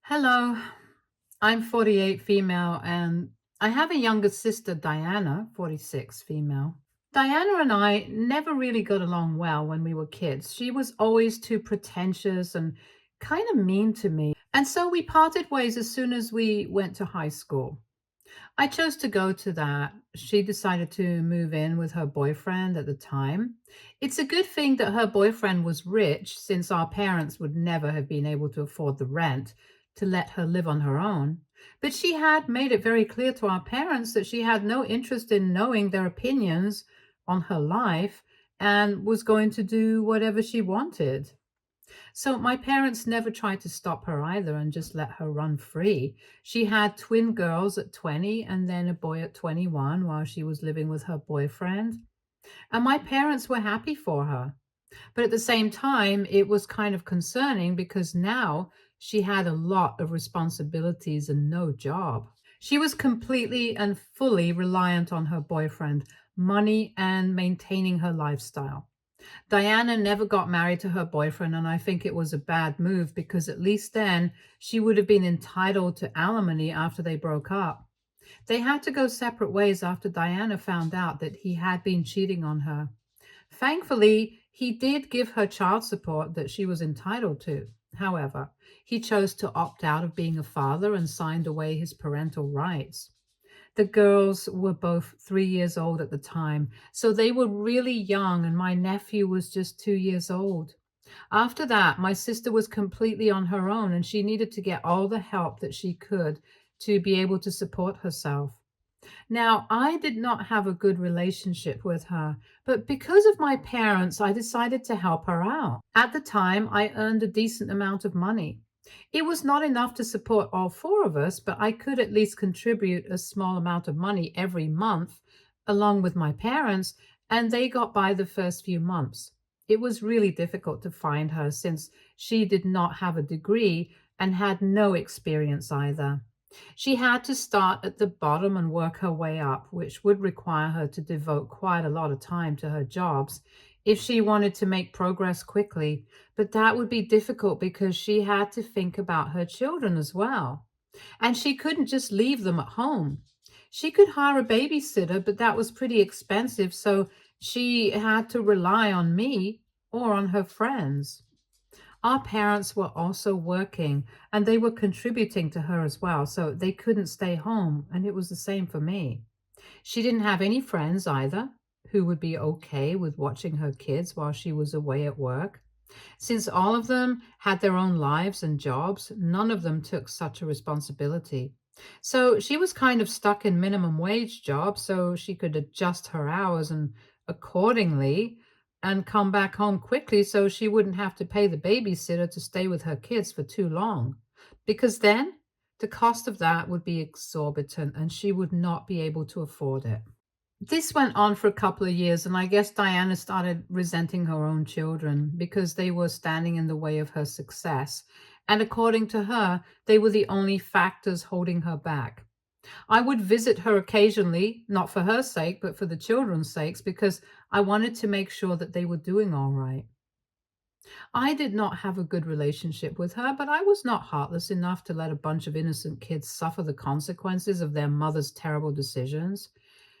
Hello, I'm 48 female and I have a younger sister, Diana, 46 female. Diana and I never really got along well when we were kids. She was always too pretentious and kind of mean to me. And so we parted ways as soon as we went to high school. I chose to go to that. She decided to move in with her boyfriend at the time. It's a good thing that her boyfriend was rich, since our parents would never have been able to afford the rent to let her live on her own. But she had made it very clear to our parents that she had no interest in knowing their opinions on her life and was going to do whatever she wanted. So my parents never tried to stop her either and just let her run free. She had twin girls at 20 and then a boy at 21 while she was living with her boyfriend. And my parents were happy for her. But at the same time, it was kind of concerning because now she had a lot of responsibilities and no job. She was completely and fully reliant on her boyfriend, money, and maintaining her lifestyle. Diana never got married to her boyfriend, and I think it was a bad move because at least then she would have been entitled to alimony after they broke up. They had to go separate ways after Diana found out that he had been cheating on her. Thankfully, he did give her child support that she was entitled to. However, he chose to opt out of being a father and signed away his parental rights. The girls were both 3 years old at the time, so they were really young, and my nephew was just 2 years old. After that, my sister was completely on her own, and she needed to get all the help that she could to be able to support herself. Now, I did not have a good relationship with her, but because of my parents, I decided to help her out. At the time, I earned a decent amount of money. It was not enough to support all four of us, but I could at least contribute a small amount of money every month along with my parents, and they got by the first few months. It was really difficult to find her since she did not have a degree and had no experience either. She had to start at the bottom and work her way up, which would require her to devote quite a lot of time to her jobs if she wanted to make progress quickly. But that would be difficult because she had to think about her children as well. And she couldn't just leave them at home. She could hire a babysitter, but that was pretty expensive, so she had to rely on me or on her friends. Our parents were also working and they were contributing to her as well, so they couldn't stay home, and it was the same for me. She didn't have any friends either who would be okay with watching her kids while she was away at work. Since all of them had their own lives and jobs, none of them took such a responsibility. So she was kind of stuck in minimum wage jobs so she could adjust her hours and accordingly and come back home quickly so she wouldn't have to pay the babysitter to stay with her kids for too long. Because then the cost of that would be exorbitant and she would not be able to afford it. This went on for a couple of years, and I guess Diana started resenting her own children because they were standing in the way of her success. And according to her, they were the only factors holding her back. I would visit her occasionally, not for her sake, but for the children's sakes, because I wanted to make sure that they were doing all right. I did not have a good relationship with her, but I was not heartless enough to let a bunch of innocent kids suffer the consequences of their mother's terrible decisions.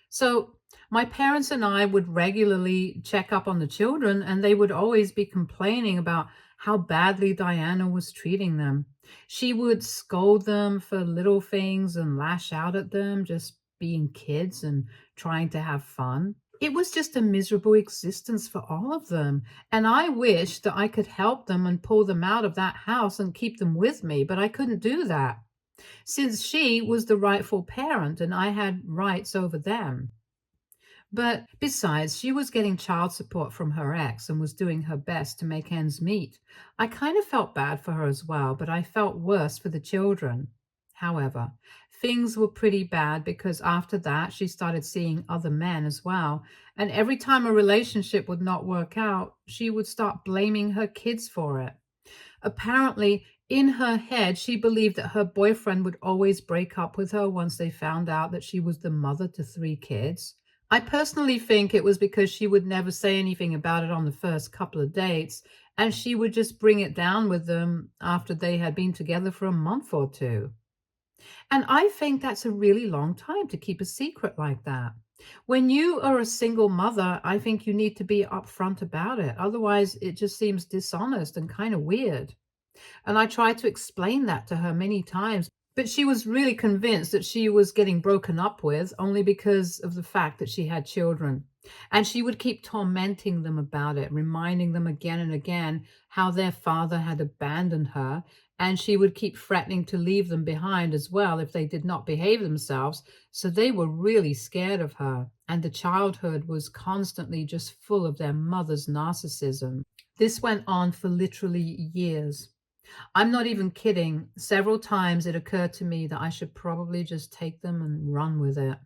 So my parents and I would regularly check up on the children, and they would always be complaining about how badly Diana was treating them. She would scold them for little things and lash out at them, just being kids and trying to have fun. It was just a miserable existence for all of them. And I wished that I could help them and pull them out of that house and keep them with me, but I couldn't do that since she was the rightful parent and I had rights over them. But besides, she was getting child support from her ex and was doing her best to make ends meet. I kind of felt bad for her as well, but I felt worse for the children. However, things were pretty bad because after that, she started seeing other men as well. And every time a relationship would not work out, she would start blaming her kids for it. Apparently, in her head, she believed that her boyfriend would always break up with her once they found out that she was the mother to three kids. I personally think it was because she would never say anything about it on the first couple of dates, and she would just bring it down with them after they had been together for a month or two. And I think that's a really long time to keep a secret like that. When you are a single mother, I think you need to be upfront about it. Otherwise, it just seems dishonest and kind of weird. And I tried to explain that to her many times, but she was really convinced that she was getting broken up with only because of the fact that she had children. And she would keep tormenting them about it, reminding them again and again how their father had abandoned her. And she would keep threatening to leave them behind as well if they did not behave themselves. So they were really scared of her. And the childhood was constantly just full of their mother's narcissism. This went on for literally years. I'm not even kidding. Several times it occurred to me that I should probably just take them and run with it.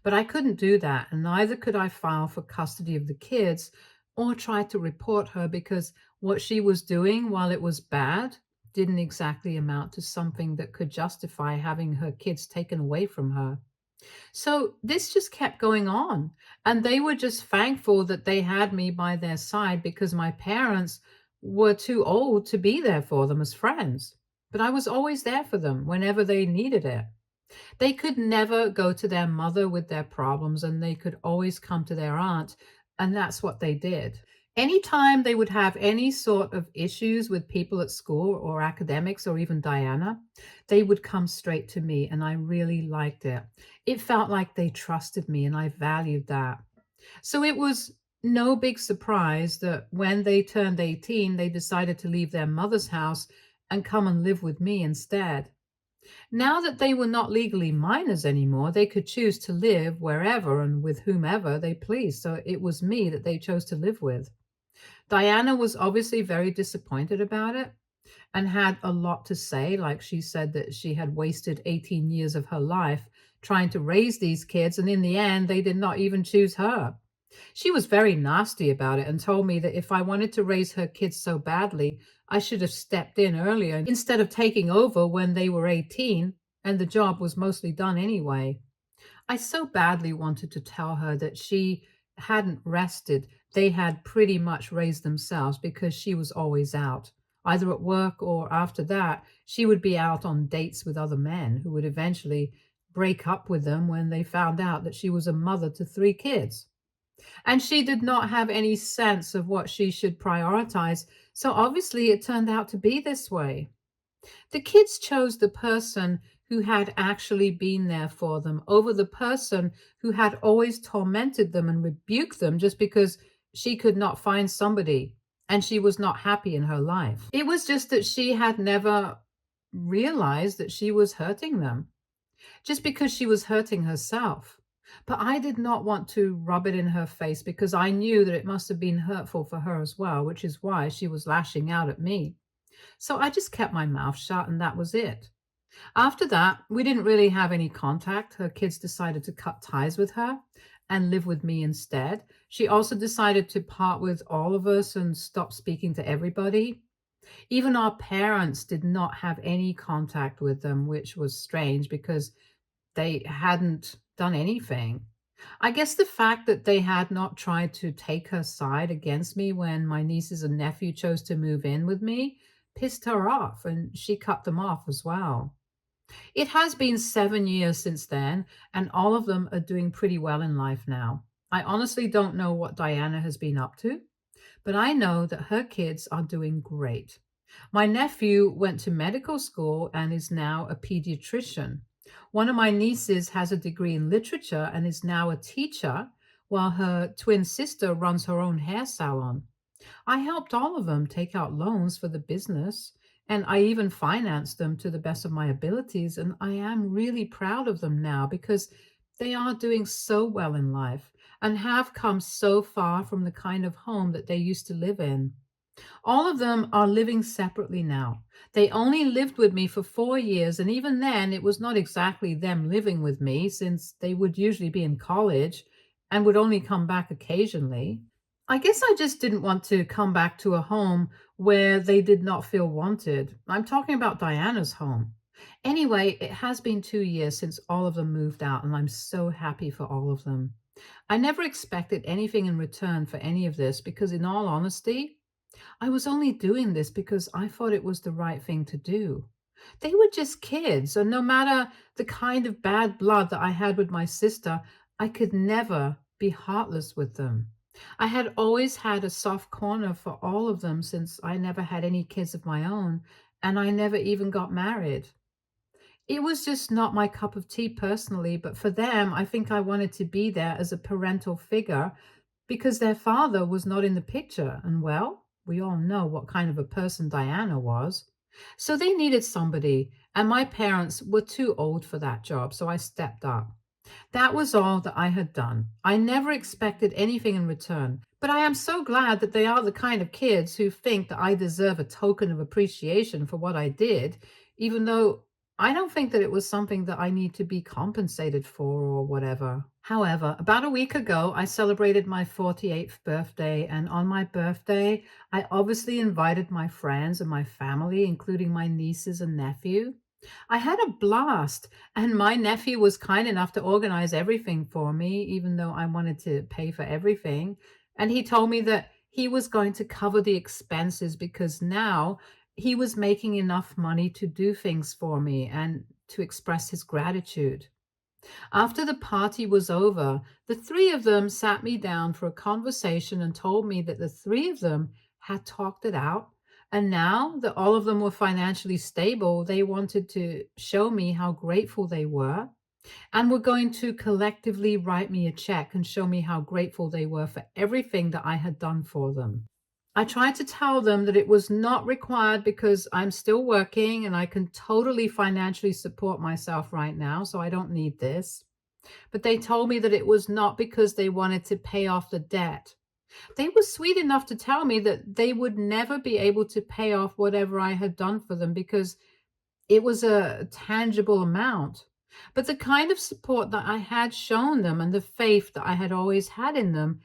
But I couldn't do that, and neither could I file for custody of the kids or try to report her because what she was doing, while it was bad, didn't exactly amount to something that could justify having her kids taken away from her. So this just kept going on. And they were just thankful that they had me by their side because my parents were too old to be there for them as friends. But I was always there for them whenever they needed it. They could never go to their mother with their problems, and they could always come to their aunt. And that's what they did. Anytime they would have any sort of issues with people at school or academics or even Diana, they would come straight to me, and I really liked it. It felt like they trusted me, and I valued that. So it was no big surprise that when they turned 18, they decided to leave their mother's house and come and live with me instead. Now that they were not legally minors anymore, they could choose to live wherever and with whomever they pleased. So it was me that they chose to live with. Diana was obviously very disappointed about it and had a lot to say. Like she said that she had wasted 18 years of her life trying to raise these kids, and in the end, they did not even choose her. She was very nasty about it and told me that if I wanted to raise her kids so badly, I should have stepped in earlier instead of taking over when they were 18 and the job was mostly done anyway. I so badly wanted to tell her that she hadn't rested. They had pretty much raised themselves because she was always out. Either at work or after that, she would be out on dates with other men who would eventually break up with them when they found out that she was a mother to three kids. And she did not have any sense of what she should prioritize. So obviously, it turned out to be this way. The kids chose the person who had actually been there for them over the person who had always tormented them and rebuked them just because she could not find somebody and she was not happy in her life. It was just that she had never realized that she was hurting them just because she was hurting herself. But I did not want to rub it in her face because I knew that it must have been hurtful for her as well, which is why she was lashing out at me. So I just kept my mouth shut and that was it. After that, we didn't really have any contact. Her kids decided to cut ties with her and live with me instead. She also decided to part with all of us and stop speaking to everybody. Even our parents did not have any contact with them, which was strange because they hadn't done anything. I guess the fact that they had not tried to take her side against me when my nieces and nephew chose to move in with me pissed her off, and she cut them off as well. It has been 7 years since then, and all of them are doing pretty well in life now. I honestly don't know what Diana has been up to, but I know that her kids are doing great. My nephew went to medical school and is now a pediatrician. One of my nieces has a degree in literature and is now a teacher, while her twin sister runs her own hair salon. I helped all of them take out loans for the business, and I even financed them to the best of my abilities. And I am really proud of them now because they are doing so well in life and have come so far from the kind of home that they used to live in. All of them are living separately now. They only lived with me for 4 years, and even then, it was not exactly them living with me since they would usually be in college and would only come back occasionally. I guess I just didn't want to come back to a home where they did not feel wanted. I'm talking about Diana's home. Anyway, it has been 2 years since all of them moved out, and I'm so happy for all of them. I never expected anything in return for any of this because, in all honesty, I was only doing this because I thought it was the right thing to do. They were just kids, and no matter the kind of bad blood that I had with my sister, I could never be heartless with them. I had always had a soft corner for all of them since I never had any kids of my own, and I never even got married. It was just not my cup of tea personally, but for them, I think I wanted to be there as a parental figure because their father was not in the picture. And well, we all know what kind of a person Diana was. So they needed somebody, and my parents were too old for that job, so I stepped up. That was all that I had done. I never expected anything in return, but I am so glad that they are the kind of kids who think that I deserve a token of appreciation for what I did, even though I don't think that it was something that I need to be compensated for or whatever. However, about a week ago, I celebrated my 48th birthday, and on my birthday, I obviously invited my friends and my family, including my nieces and nephew. I had a blast, and my nephew was kind enough to organize everything for me, even though I wanted to pay for everything. And he told me that he was going to cover the expenses because now he was making enough money to do things for me and to express his gratitude. After the party was over, the three of them sat me down for a conversation and told me that the three of them had talked it out. And now that all of them were financially stable, they wanted to show me how grateful they were and were going to collectively write me a check and show me how grateful they were for everything that I had done for them. I tried to tell them that it was not required because I'm still working and I can totally financially support myself right now, so I don't need this. But they told me that it was not because they wanted to pay off the debt. They were sweet enough to tell me that they would never be able to pay off whatever I had done for them because it was a tangible amount. But the kind of support that I had shown them and the faith that I had always had in them,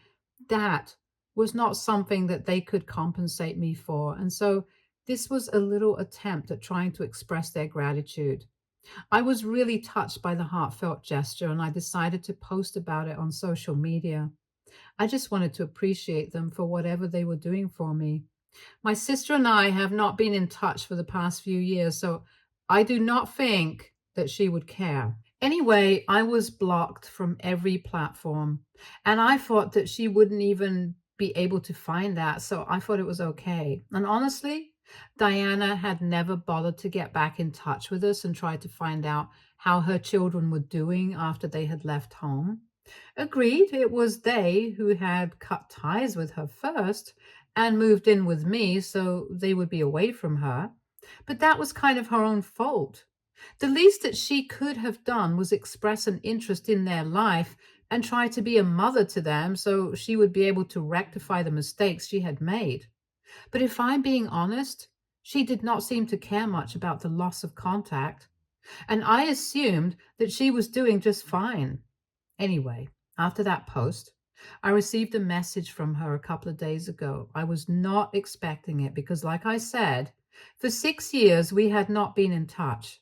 that was not something that they could compensate me for. And so this was a little attempt at trying to express their gratitude. I was really touched by the heartfelt gesture and I decided to post about it on social media. I just wanted to appreciate them for whatever they were doing for me. My sister and I have not been in touch for the past few years, so I do not think that she would care. Anyway, I was blocked from every platform, and I thought that she wouldn't even be able to find that, so I thought it was okay. And honestly, Diana had never bothered to get back in touch with us and try to find out how her children were doing after they had left home. Agreed, it was they who had cut ties with her first and moved in with me so they would be away from her. But that was kind of her own fault. The least that she could have done was express an interest in their life and try to be a mother to them so she would be able to rectify the mistakes she had made. But if I'm being honest, she did not seem to care much about the loss of contact, and I assumed that she was doing just fine. Anyway, after that post, I received a message from her a couple of days ago. I was not expecting it because, like I said, for 6 years we had not been in touch.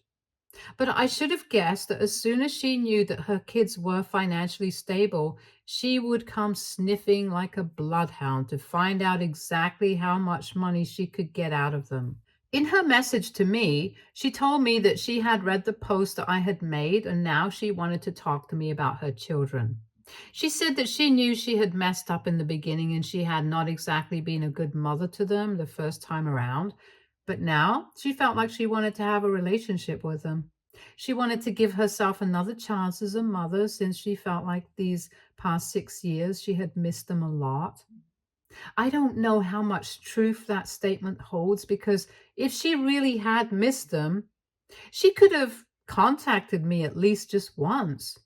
But I should have guessed that as soon as she knew that her kids were financially stable, she would come sniffing like a bloodhound to find out exactly how much money she could get out of them. In her message to me, she told me that she had read the post that I had made and now she wanted to talk to me about her children. She said that she knew she had messed up in the beginning and she had not exactly been a good mother to them the first time around, but now she felt like she wanted to have a relationship with them. She wanted to give herself another chance as a mother since she felt like these past 6 years she had missed them a lot. I don't know how much truth that statement holds because if she really had missed them, she could have contacted me at least just once.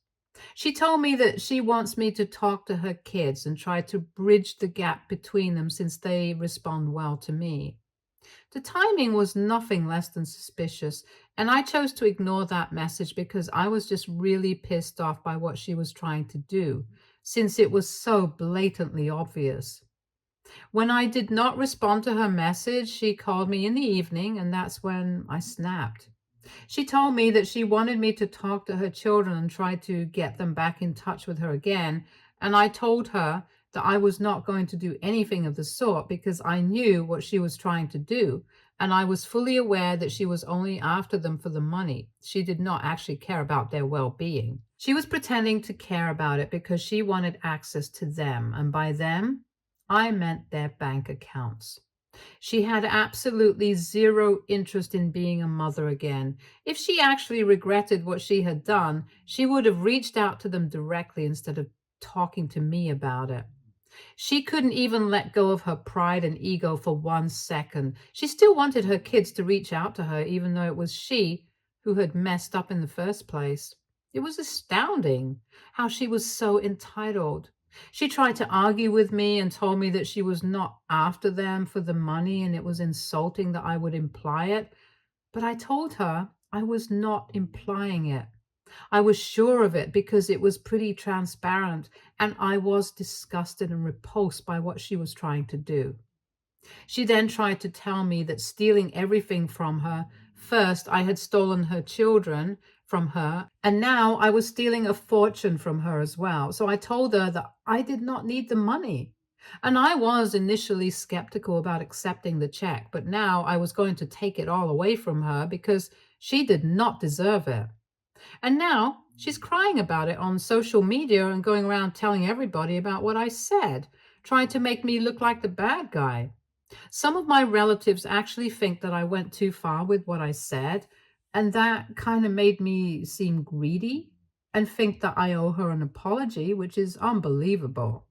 She told me that she wants me to talk to her kids and try to bridge the gap between them since they respond well to me. The timing was nothing less than suspicious, and I chose to ignore that message because I was just really pissed off by what she was trying to do, since it was so blatantly obvious. When I did not respond to her message, she called me in the evening, and that's when I snapped. She told me that she wanted me to talk to her children and try to get them back in touch with her again, and I told her that I was not going to do anything of the sort because I knew what she was trying to do, and I was fully aware that she was only after them for the money. She did not actually care about their well-being. She was pretending to care about it because she wanted access to them, and by them, I meant their bank accounts. She had absolutely zero interest in being a mother again. If she actually regretted what she had done, she would have reached out to them directly instead of talking to me about it. She couldn't even let go of her pride and ego for 1 second. She still wanted her kids to reach out to her, even though it was she who had messed up in the first place. It was astounding how she was so entitled. She tried to argue with me and told me that she was not after them for the money and it was insulting that I would imply it. But I told her I was not implying it. I was sure of it because it was pretty transparent, and I was disgusted and repulsed by what she was trying to do. She then tried to tell me that stealing everything from her, first I had stolen her children from her, and now I was stealing a fortune from her as well. So I told her that I did not need the money. And I was initially skeptical about accepting the check, but now I was going to take it all away from her because she did not deserve it. And now she's crying about it on social media and going around telling everybody about what I said, trying to make me look like the bad guy. Some of my relatives actually think that I went too far with what I said, and that kind of made me seem greedy and think that I owe her an apology, which is unbelievable.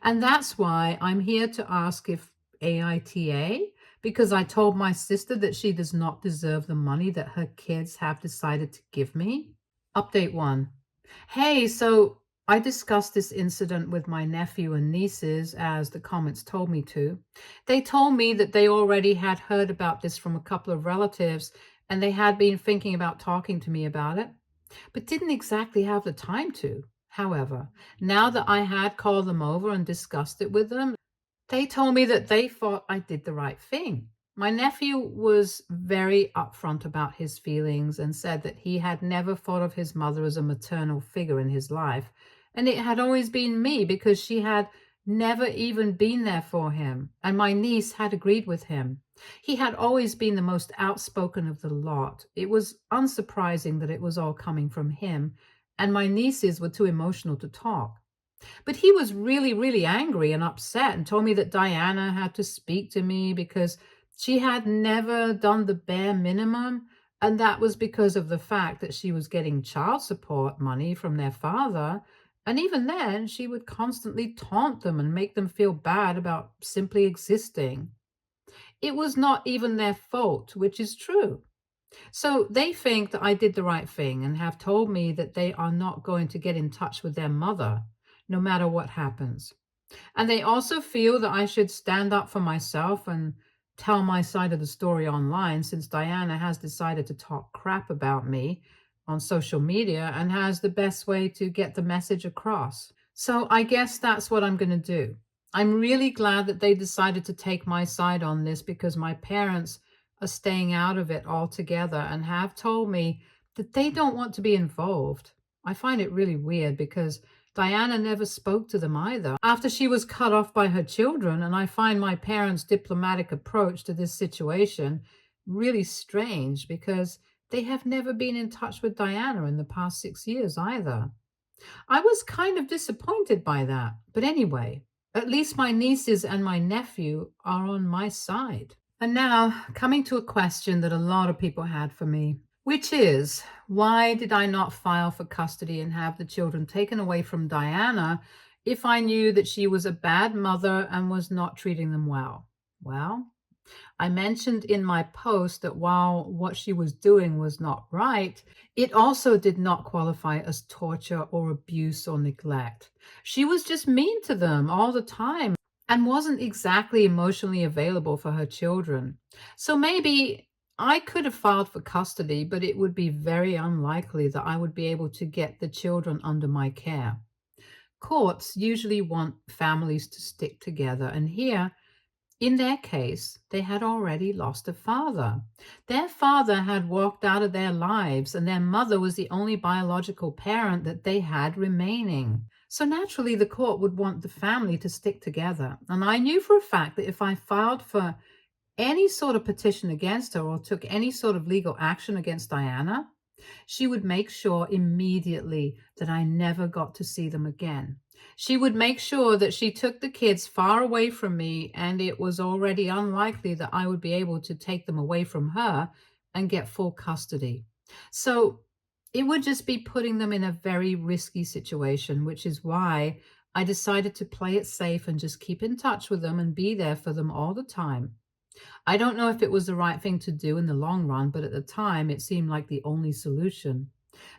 And that's why I'm here to ask if AITA, because I told my sister that she does not deserve the money that her kids have decided to give me. Update 1. Hey, so I discussed this incident with my nephew and nieces as the comments told me to. They told me that they already had heard about this from a couple of relatives and they had been thinking about talking to me about it, but didn't exactly have the time to. However, now that I had called them over and discussed it with them, they told me that they thought I did the right thing. My nephew was very upfront about his feelings and said that he had never thought of his mother as a maternal figure in his life, and it had always been me because she had never even been there for him, and my niece had agreed with him. He had always been the most outspoken of the lot. It was unsurprising that it was all coming from him, and my nieces were too emotional to talk. But he was really, really angry and upset and told me that Diana had to speak to me because she had never done the bare minimum. And that was because of the fact that she was getting child support money from their father. And even then, she would constantly taunt them and make them feel bad about simply existing. It was not even their fault, which is true. So they think that I did the right thing and have told me that they are not going to get in touch with their mother, no matter what happens. And they also feel that I should stand up for myself and tell my side of the story online since Diana has decided to talk crap about me on social media and has the best way to get the message across. So I guess that's what I'm going to do. I'm really glad that they decided to take my side on this because my parents are staying out of it altogether and have told me that they don't want to be involved. I find it really weird because Diana never spoke to them either after she was cut off by her children, and I find my parents' diplomatic approach to this situation really strange because they have never been in touch with Diana in the past 6 years either. I was kind of disappointed by that, but anyway, at least my nieces and my nephew are on my side. And now, coming to a question that a lot of people had for me, which is, why did I not file for custody and have the children taken away from Diana if I knew that she was a bad mother and was not treating them well? Well, I mentioned in my post that while what she was doing was not right, it also did not qualify as torture or abuse or neglect. She was just mean to them all the time and wasn't exactly emotionally available for her children. So maybe I could have filed for custody, but it would be very unlikely that I would be able to get the children under my care. Courts usually want families to stick together, and here, in their case, they had already lost a father. Their father had walked out of their lives, and their mother was the only biological parent that they had remaining. So naturally, the court would want the family to stick together. And I knew for a fact that if I filed for any sort of petition against her or took any sort of legal action against Diana, she would make sure immediately that I never got to see them again. She would make sure that she took the kids far away from me, and it was already unlikely that I would be able to take them away from her and get full custody. So it would just be putting them in a very risky situation, which is why I decided to play it safe and just keep in touch with them and be there for them all the time. I don't know if it was the right thing to do in the long run, but at the time it seemed like the only solution.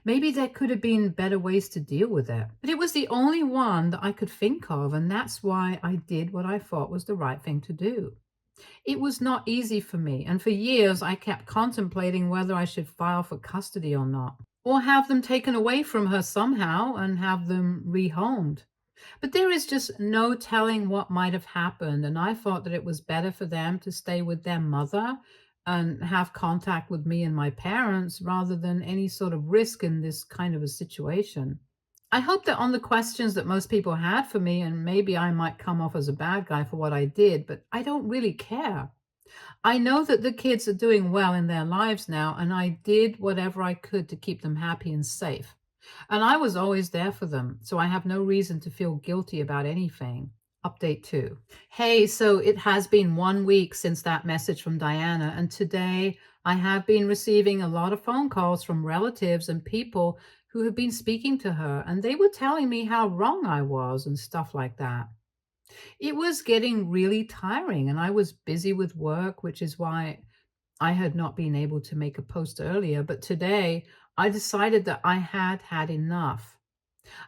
Maybe there could have been better ways to deal with it, but it was the only one that I could think of, and that's why I did what I thought was the right thing to do. It was not easy for me, and for years I kept contemplating whether I should file for custody or not, or have them taken away from her somehow and have them rehomed. But there is just no telling what might have happened, and I thought that it was better for them to stay with their mother and have contact with me and my parents rather than any sort of risk in this kind of a situation. I hope that on the questions that most people had for me, and maybe I might come off as a bad guy for what I did, but I don't really care. I know that the kids are doing well in their lives now, and I did whatever I could to keep them happy and safe. And I was always there for them, so I have no reason to feel guilty about anything. Update 2. Hey, so it has been 1 week since that message from Diana, and today I have been receiving a lot of phone calls from relatives and people who have been speaking to her, and they were telling me how wrong I was and stuff like that. It was getting really tiring, and I was busy with work, which is why I had not been able to make a post earlier. But today, I decided that I had had enough.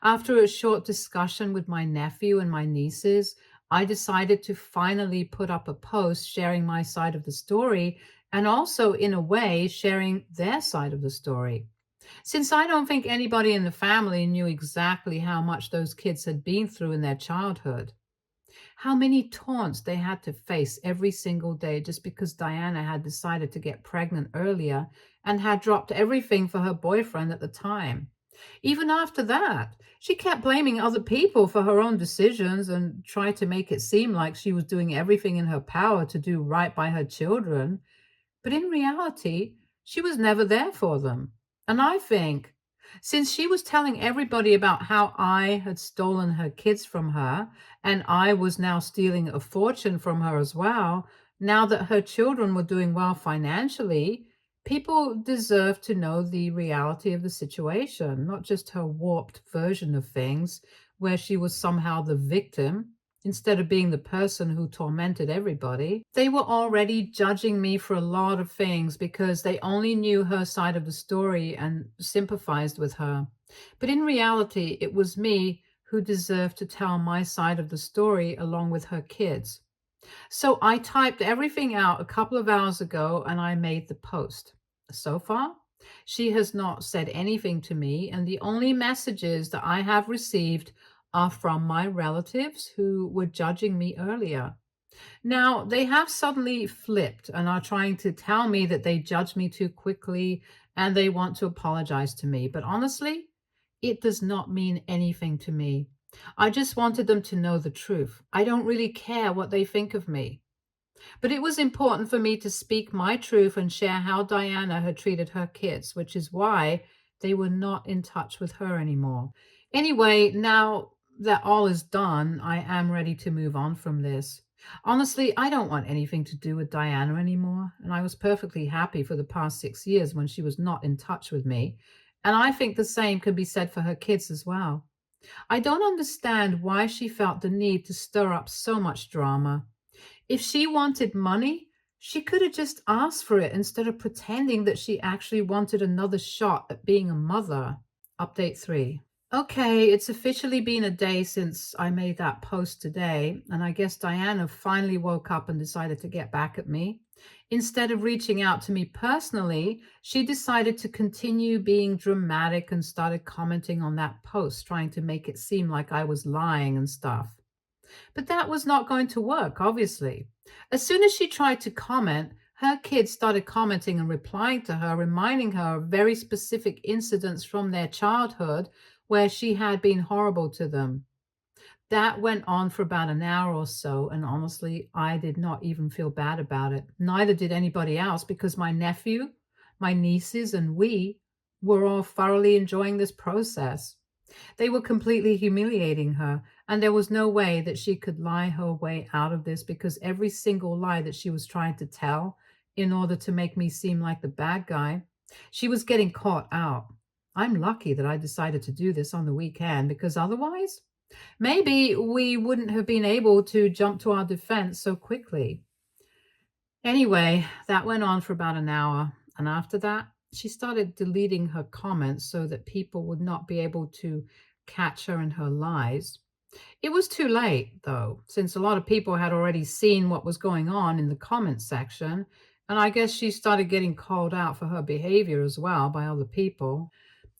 After a short discussion with my nephew and my nieces, I decided to finally put up a post sharing my side of the story and also, in a way, sharing their side of the story. Since I don't think anybody in the family knew exactly how much those kids had been through in their childhood, how many taunts they had to face every single day just because Diana had decided to get pregnant earlier and had dropped everything for her boyfriend at the time. Even after that, she kept blaming other people for her own decisions and tried to make it seem like she was doing everything in her power to do right by her children. But in reality, she was never there for them. And I think since she was telling everybody about how I had stolen her kids from her, and I was now stealing a fortune from her as well, now that her children were doing well financially, people deserve to know the reality of the situation, not just her warped version of things, where she was somehow the victim instead of being the person who tormented everybody. They were already judging me for a lot of things because they only knew her side of the story and sympathized with her. But in reality, it was me who deserved to tell my side of the story along with her kids. So I typed everything out a couple of hours ago and I made the post. So far, she has not said anything to me, and the only messages that I have received are from my relatives who were judging me earlier. Now, they have suddenly flipped and are trying to tell me that they judged me too quickly and they want to apologize to me. But honestly, it does not mean anything to me. I just wanted them to know the truth. I don't really care what they think of me. But it was important for me to speak my truth and share how Diana had treated her kids, which is why they were not in touch with her anymore. Anyway, now that all is done, I am ready to move on from this. Honestly, I don't want anything to do with Diana anymore, and I was perfectly happy for the past 6 years when she was not in touch with me. And I think the same can be said for her kids as well. I don't understand why she felt the need to stir up so much drama. If she wanted money, she could have just asked for it instead of pretending that she actually wanted another shot at being a mother. Update 3. Okay, it's officially been a day since I made that post today, and I guess Diana finally woke up and decided to get back at me. Instead of reaching out to me personally, she decided to continue being dramatic and started commenting on that post, trying to make it seem like I was lying and stuff. But that was not going to work, obviously. As soon as she tried to comment, her kids started commenting and replying to her, reminding her of very specific incidents from their childhood where she had been horrible to them. That went on for about an hour or so, and honestly, I did not even feel bad about it. Neither did anybody else because my nephew, my nieces, and we were all thoroughly enjoying this process. They were completely humiliating her, and there was no way that she could lie her way out of this because every single lie that she was trying to tell in order to make me seem like the bad guy, she was getting caught out. I'm lucky that I decided to do this on the weekend because otherwise, maybe we wouldn't have been able to jump to our defense so quickly. Anyway, that went on for about an hour, and after that, she started deleting her comments so that people would not be able to catch her in her lies. It was too late, though, since a lot of people had already seen what was going on in the comments section, and I guess she started getting called out for her behavior as well by other people.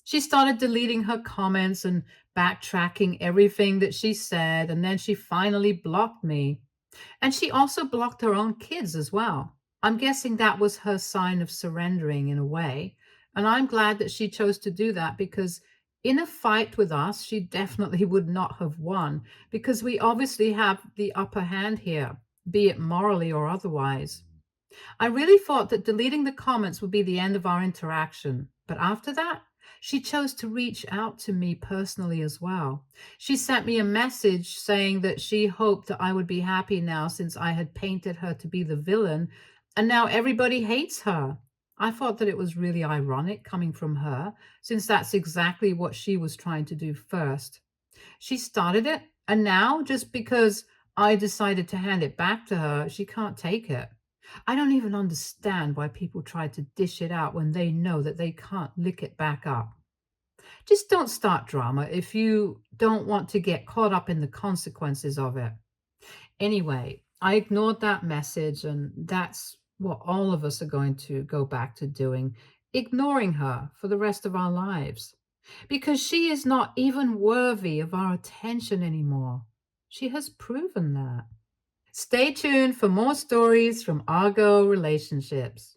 She started deleting her comments and backtracking everything that she said, and then she finally blocked me. And she also blocked her own kids as well. I'm guessing that was her sign of surrendering in a way. And I'm glad that she chose to do that because in a fight with us, she definitely would not have won because we obviously have the upper hand here, be it morally or otherwise. I really thought that deleting the comments would be the end of our interaction, but after that, she chose to reach out to me personally as well. She sent me a message saying that she hoped that I would be happy now since I had painted her to be the villain, and now everybody hates her. I thought that it was really ironic coming from her, since that's exactly what she was trying to do first. She started it, and now, just because I decided to hand it back to her, she can't take it. I don't even understand why people try to dish it out when they know that they can't lick it back up. Just don't start drama if you don't want to get caught up in the consequences of it. Anyway, I ignored that message, and that's what all of us are going to go back to doing, ignoring her for the rest of our lives. Because she is not even worthy of our attention anymore. She has proven that. Stay tuned for more stories from Argo Relationships.